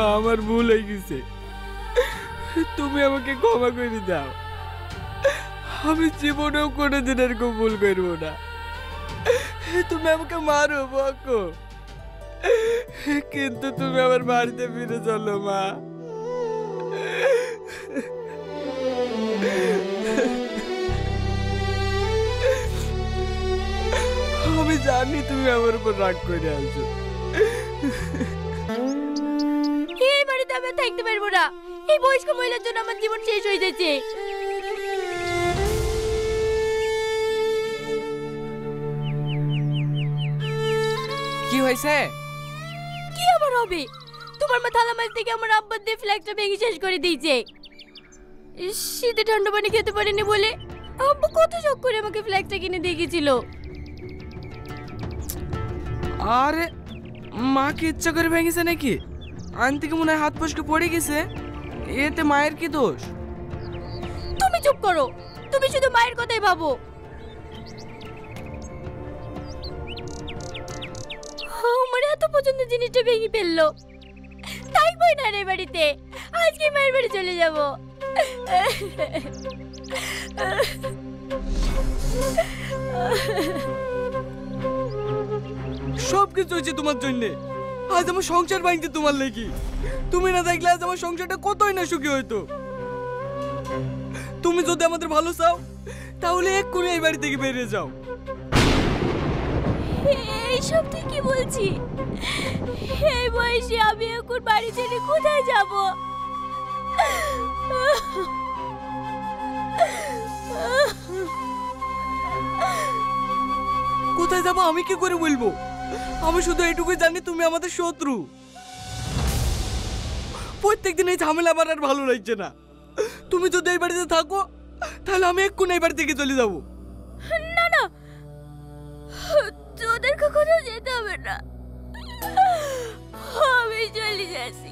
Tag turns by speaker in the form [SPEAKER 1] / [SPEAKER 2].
[SPEAKER 1] মা আমার ভুল হয়ে গেছে, তুমি আমাকে ক্ষমা করে দাও। আমি জীবনেও কোনোদিন এরকম ভুল করবো না। তুমি আমাকে মারো বকো, কিন্তু তুমি আমার বাড়িতে ফিরে চলো মা। আমি জানি তুমি আমার উপর রাগ করে আছো।
[SPEAKER 2] এই বাড়িতে আমি আর থাকতে পারবো না। এই বয়স্ক মহিলার জন্য আমার জীবন শেষ হয়ে যাচ্ছে।
[SPEAKER 1] কি হয়েছে?
[SPEAKER 2] কি আবার হবে? তোমার মা থালা মাছ থেকে আমার আব্বার দিয়ে ফ্ল্যাগটা ভেঙে শেষ করে দিয়েছে। শীতে ঠান্ডা পানি খেতে পারিনি বলে আব্বু কত শখ করে আমাকে ফ্ল্যাগটা কিনে দিয়ে গেছিল।
[SPEAKER 1] আরে মা কি ইচ্ছা করে ভেঙেছে নাকি? আন থেকে মনে হয় হাত ফসকে পড়ে গেছে। এতে মায়ের কি দোষ?
[SPEAKER 2] তুমি চুপ করো, তুমি শুধু মায়ের কথাই ভাবো। আমার এত পছন্দের জিনিসটা ভেঙে ফেললো। থাকবোই না রে বাড়িতে, আজকে মায়ের বাড়ি চলে যাব।
[SPEAKER 1] সব কিছু হয়েছে তোমার জন্য। আজ আমার সংসার ভাঙতে তোমার লেগে। তুমি না দেখলে আজ আমার সংসারটা কতই না সুখী হইতো। তুমি যদি আমাদের ভালো চাও তাহলে এক্ষুনি এই বাড়ি থেকে বেরিয়ে যাও।
[SPEAKER 2] এইসব তুই কি বলছি? এই বয়সে আমি এখন বাড়ি ছেড়ে কোথায় যাব?
[SPEAKER 1] কোথায় যাবো আমি কি করে বলবো? আমি শুধু এইটুকুই জানি তুমি আমাদের শত্রু। প্রত্যেকদিন এই ঝামেলা আমার আর ভালো লাগছে না। তুমি যদি এই বাড়িতে থাকো তাহলে আমি এক্ষুনি এই বাড়ি থেকে চলে যাবো।
[SPEAKER 2] না না, তোদের কখনো যেতে হবে না, আমি চলে যাচ্ছি।